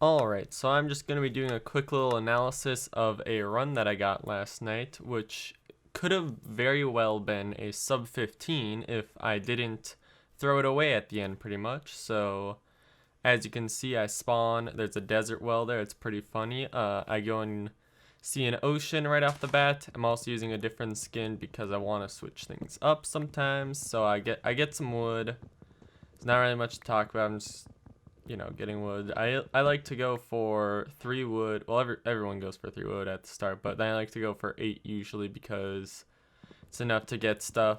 Alright, so I'm just going to be doing a quick little analysis of a run that I got last night, which could have very well been a sub 15 if I didn't throw it away at the end pretty much. So as you can see, I spawn, there's a desert well there, it's pretty funny. I go and see an ocean right off the bat. I'm also using a different skin because I want to switch things up sometimes. So I get some wood. There's not really much to talk about. I'm just getting wood. I like to go for 3 wood. Well, everyone goes for 3 wood at the start, but then I like to go for 8 usually because it's enough to get stuff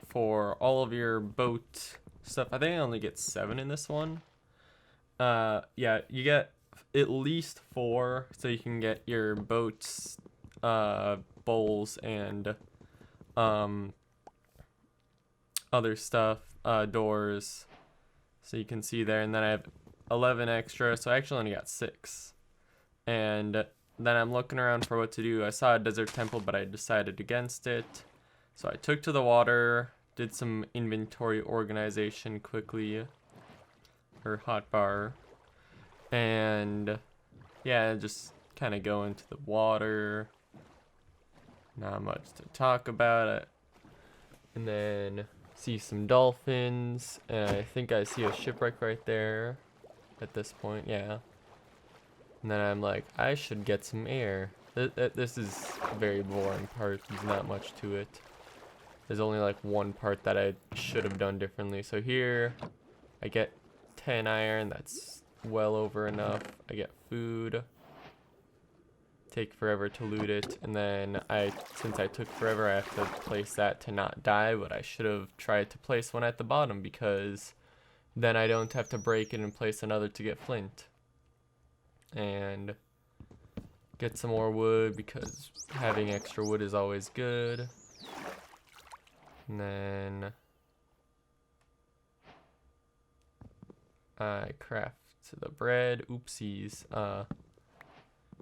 for all of your boat stuff. I think I only get 7 in this one. Yeah, you get at least 4 so you can get your boats, bowls, and other stuff, doors. So you can see there, and then I have 11 extra, so I actually only got 6. And then I'm looking around for what to do. I saw a desert temple, but I decided against it. So I took to the water, did some inventory organization quickly, or hotbar, and yeah, just kind of go into the water. Not much to talk about it. And then see some dolphins, and I think I see a shipwreck right there at this point, yeah. And then I'm like, I should get some air. This is a very boring part. There's not much to it. There's only like one part that I should have done differently. So here, I get 10 iron. That's well over enough. I get food. Take forever to loot it. And then since I took forever, I have to place that to not die. But I should have tried to place one at the bottom because then I don't have to break it and place another to get flint. And get some more wood because having extra wood is always good. And then I craft the bread. Oopsies.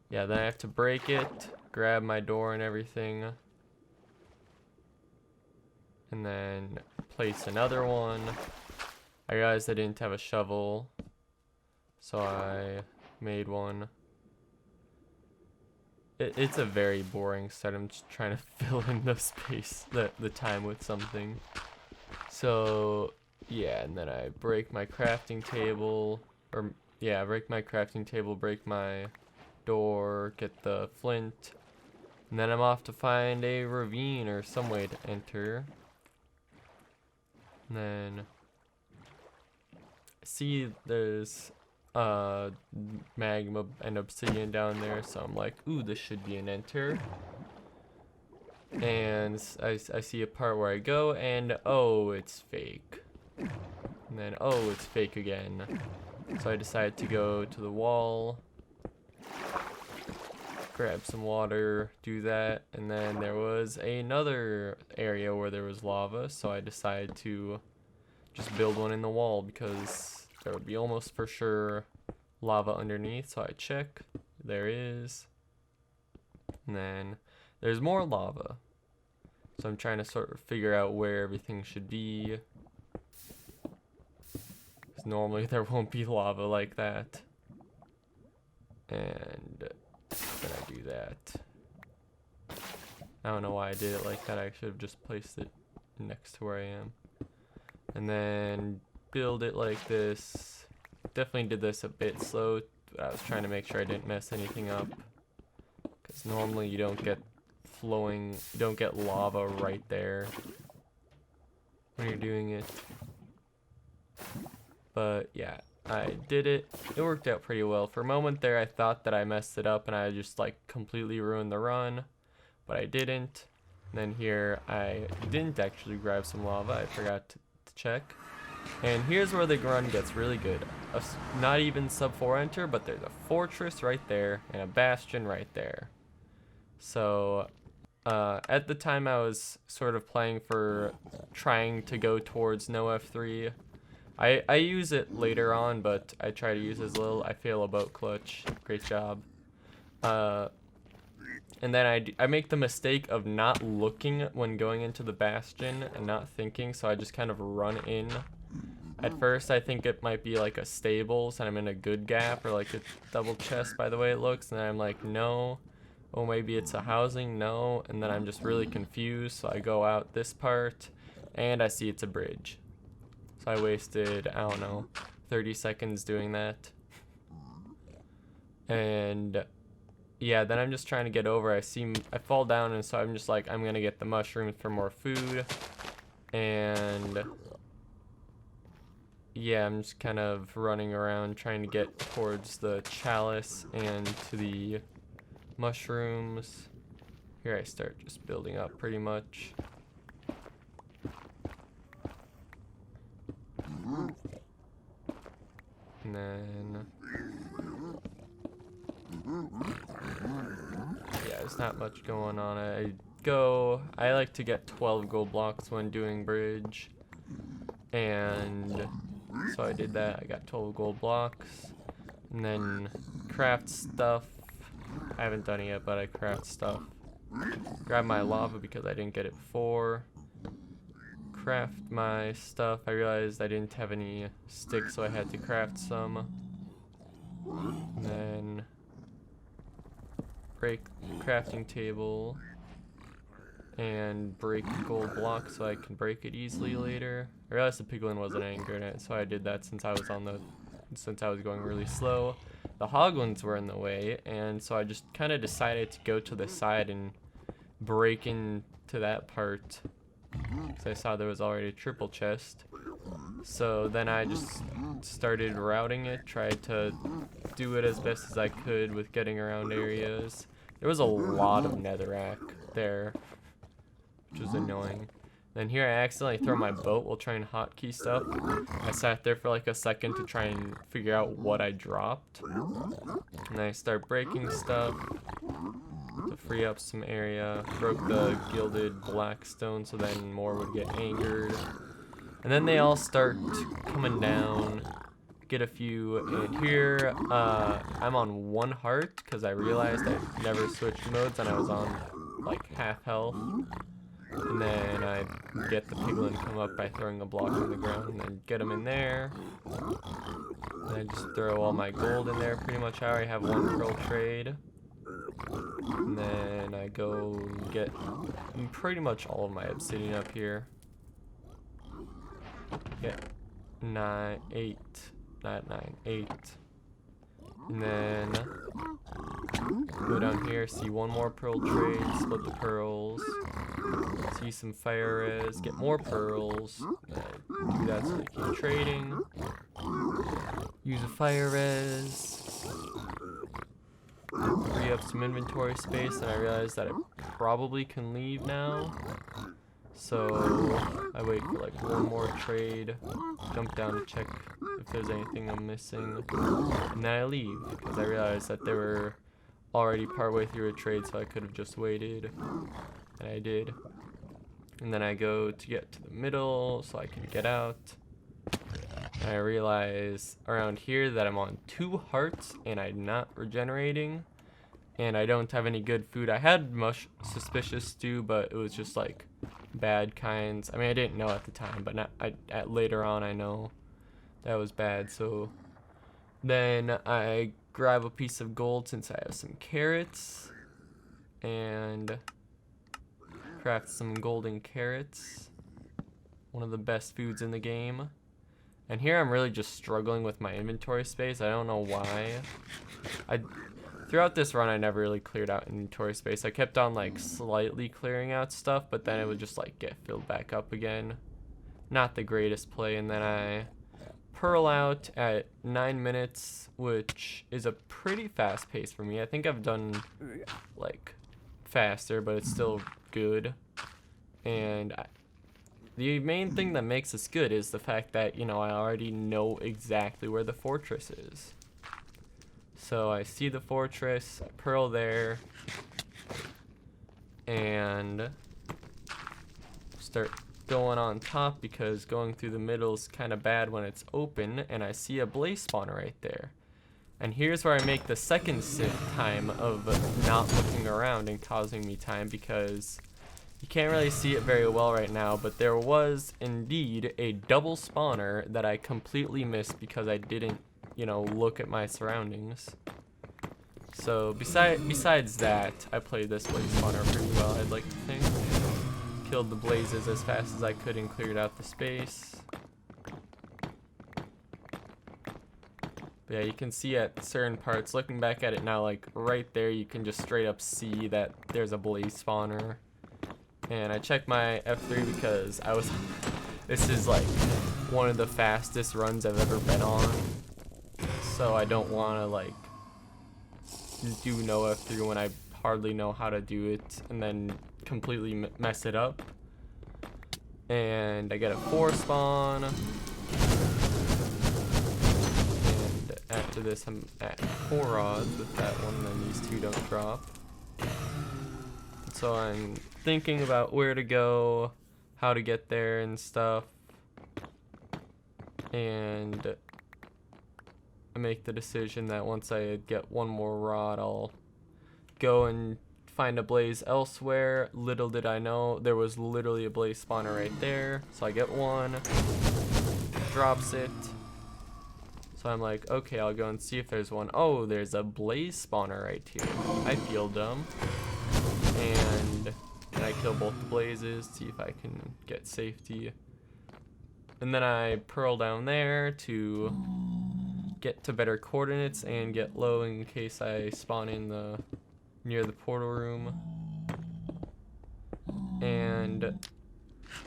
Yeah, then I have to break it, grab my door and everything, and then place another one. I realized I didn't have a shovel, so I made one. It's a very boring set. I'm just trying to fill in the space, the time with something. So yeah, and then I break my crafting table, break my crafting table, break my door, get the flint, and then I'm off to find a ravine or some way to enter. And then see there's magma and obsidian down there, so I'm like, ooh, this should be an enter. And I see a part where I go and oh, it's fake. And then oh, it's fake again. So I decided to go to the wall, grab some water, do that, and then there was another area where there was lava, so I decided to just build one in the wall because there would be almost for sure lava underneath. So I check, there is, and then there's more lava. So I'm trying to sort of figure out where everything should be, because normally there won't be lava like that. And then I do that. I don't know why I did it like that. I should have just placed it next to where I am. And then build it like this. Definitely did this a bit slow, but I was trying to make sure I didn't mess anything up. Because normally you don't get lava right there when you're doing it. But yeah, I did it. It worked out pretty well. For a moment there, I thought that I messed it up and I just like completely ruined the run, but I didn't. And then here, I didn't actually grab some lava. I forgot to check. And here's where the run gets really good. Not even sub 4 enter, but there's a fortress right there and a bastion right there. So at the time I was sort of playing for trying to go towards no F3. I use it later on, but I try to use as little. I fail a boat clutch. Great job. And then I make the mistake of not looking when going into the bastion and not thinking, so I just kind of run in. At first, I think it might be like a stables and I'm in a good gap or like a double chest by the way it looks. And then I'm like, no. Oh, maybe it's a housing. No. And then I'm just really confused. So I go out this part and I see it's a bridge. So I wasted, I don't know, 30 seconds doing that. And yeah, then I'm just trying to get over. I fall down, and so I'm just like, I'm gonna get the mushrooms for more food. And yeah, I'm just kind of running around trying to get towards the chalice and to the mushrooms. Here I start just building up pretty much. And then yeah, there's not much going on. I like to get 12 gold blocks when doing bridge, and so I did that. I got 12 gold blocks, and then craft stuff. I haven't done it yet, but I craft stuff. Grab my lava because I didn't get it before. Craft my stuff. I realized I didn't have any sticks, so I had to craft some. And then break the crafting table and break gold block so I can break it easily later. I realized the piglin wasn't any good at it, so I did that since I was going really slow. The hoglins were in the way, and so I just kind of decided to go to the side and break into that part. So I saw there was already a triple chest. So then I just started routing it, tried to do it as best as I could with getting around areas. There was a lot of netherrack there, which was annoying. Then here I accidentally throw my boat while trying to hotkey stuff. I sat there for like a second to try and figure out what I dropped. And I start breaking stuff to free up some area. Broke the gilded black stone so then more would get angered. And then they all start coming down. Get a few, and here I'm on 1 heart because I realized I never switched modes and I was on like half health. And then I get the piglin come up by throwing a block on the ground and then get them in there. And I just throw all my gold in there pretty much. I already have 1 pearl trade. And then I go get pretty much all of my obsidian up here. Get 8. Not 9, 8. And then go down here, see 1 more pearl trade, split the pearls, see some fire res, get more pearls, do that so they keep trading, use a fire res, free up some inventory space, and I realized that I probably can leave now. So I wait for like 1 more trade, jump down to check if there's anything I'm missing, and then I leave because I realized that they were already partway through a trade, so I could have just waited, and I did. And then I go to get to the middle so I can get out, and I realize around here that I'm on 2 hearts and I'm not regenerating, and I don't have any good food. I had suspicious stew, but it was just like bad kinds. I mean, I didn't know at the time, but later on I know that was bad. So then I grab a piece of gold since I have some carrots and craft some golden carrots, one of the best foods in the game. And here I'm really just struggling with my inventory space. I don't know why. Throughout this run, I never really cleared out inventory space. I kept on like slightly clearing out stuff, but then it would just like get filled back up again. Not the greatest play. And then I pearl out at 9 minutes, which is a pretty fast pace for me. I think I've done like faster, but it's still good. And the main thing that makes this good is the fact that, you know, I already know exactly where the fortress is. So I see the fortress, I pearl there, and start going on top because going through the middle is kind of bad when it's open, and I see a blaze spawner right there. And here's where I make the second time of not looking around and causing me time, because You can't really see it very well right now, but there was indeed a double spawner that I completely missed because I didn't, you know, look at my surroundings. So besides that, I played this blaze spawner pretty well, I'd like to think. Killed the blazes as fast as I could and cleared out the space. But yeah, you can see at certain parts, looking back at it now, like right there, you can just straight up see that there's a blaze spawner. And I checked my F3 because this is like one of the fastest runs I've ever been on. So I don't want to like do no F3 when I hardly know how to do it and then completely mess it up. And I get a 4 spawn. And after this, I'm at 4 rods with that one, and then these 2 don't drop. So I'm thinking about where to go, how to get there and stuff. And I make the decision that once I get 1 more rod, I'll go and find a blaze elsewhere. Little did I know, there was literally a blaze spawner right there. So I get 1, drops it. So I'm like, okay, I'll go and see if there's one. Oh, there's a blaze spawner right here. I feel dumb. And I kill both the blazes, see if I can get safety. And then I pearl down there to get to better coordinates and get low in case I spawn in near the portal room. And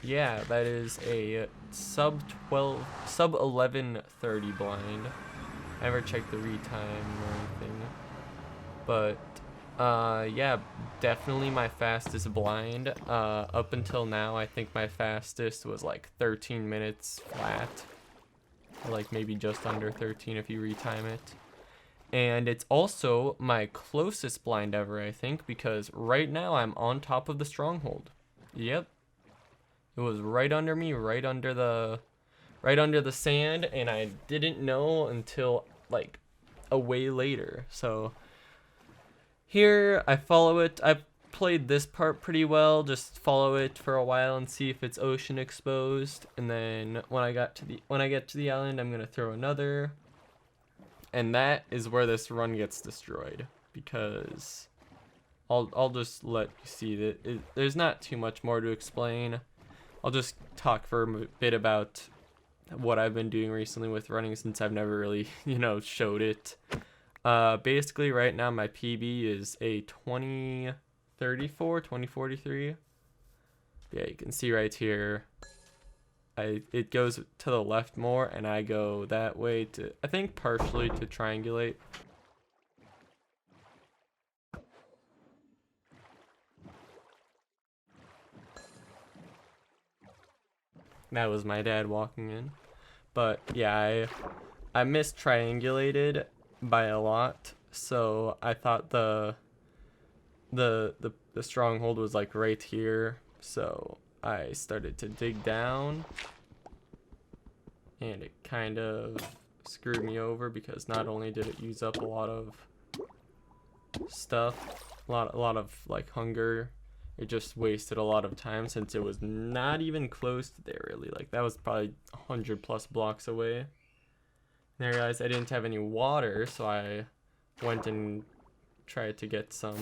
yeah, that is a sub 11:30 blind. I never checked the retime or anything, but yeah, definitely my fastest blind. Up until now, I think my fastest was like 13 minutes flat, or like maybe just under 13 if you retime it. And it's also my closest blind ever, I think, because right now I'm on top of the stronghold. Yep, it was right under me, right under the sand, and I didn't know until like a way later. So here I follow it. I played this part pretty well, just follow it for a while and see if it's ocean exposed, and then when I get to the island, I'm gonna throw another. And that is where this run gets destroyed, because I'll just let you see that there's not too much more to explain. I'll just talk for a bit about what I've been doing recently with running, since I've never really, you know, showed it. Basically right now my PB is a 2034, 2043. Yeah, you can see right here. It goes to the left more, and I go that way to, I think, partially to triangulate. That was my dad walking in. But yeah, I mistriangulated by a lot, so I thought the stronghold was like right here, so I started to dig down, and it kind of screwed me over, because not only did it use up a lot of stuff, a lot of like hunger, it just wasted a lot of time, since it was not even close to there really. Like that was probably 100+ blocks away. And I realized I didn't have any water, so I went and tried to get some.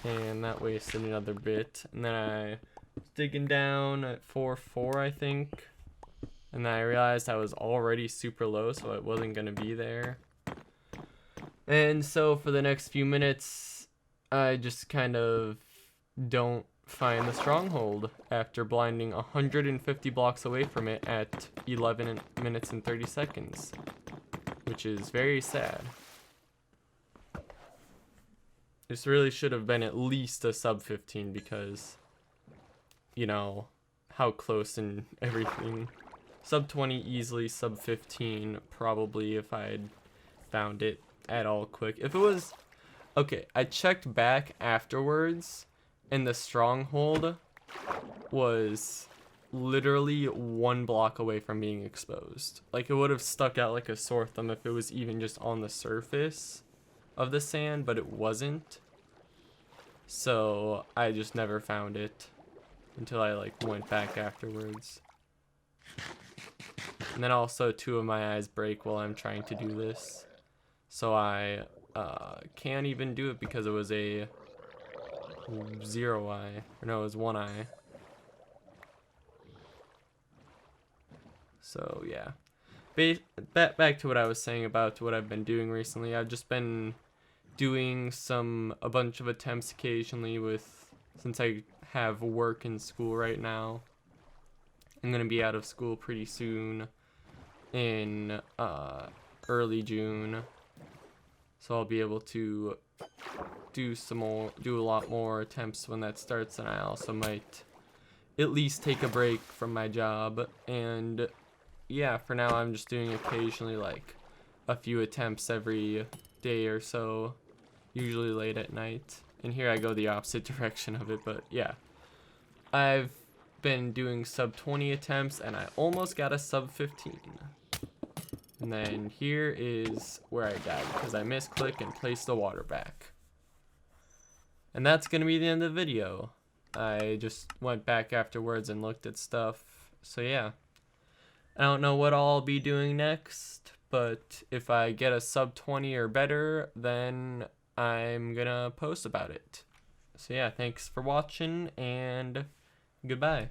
And that wasted another bit. And then I was digging down at 4-4, I think. And then I realized I was already super low, so it wasn't going to be there. And so for the next few minutes, I just kind of don't find the stronghold after blinding 150 blocks away from it at 11 minutes and 30 seconds, which is very sad. This really should have been at least a sub 15, because, you know, how close and everything. Sub 20 easily, sub 15 probably if I'd found it at all quick. If it was, okay, I checked back afterwards, and the stronghold was literally 1 block away from being exposed. Like, it would have stuck out like a sore thumb if it was even just on the surface. of the sand, but it wasn't. So I just never found it until I like went back afterwards. And then also 2 of my eyes break while I'm trying to do this. So I can't even do it because it was a 0 eye. Or no, it was 1 eye. So yeah. Back to what I was saying about what I've been doing recently. I've just been doing a bunch of attempts occasionally since I have work and school right now. I'm gonna be out of school pretty soon in early June, so I'll be able to do a lot more attempts when that starts, and I also might at least take a break from my job. And yeah, for now I'm just doing occasionally like a few attempts every day or so, usually late at night. And here I go the opposite direction of it, but yeah. I've been doing sub 20 attempts and I almost got a sub 15. And then here is where I died because I misclicked and placed the water back. And that's gonna be the end of the video. I just went back afterwards and looked at stuff. So yeah. I don't know what I'll be doing next, but if I get a sub 20 or better, then I'm gonna post about it. So yeah, thanks for watching and goodbye.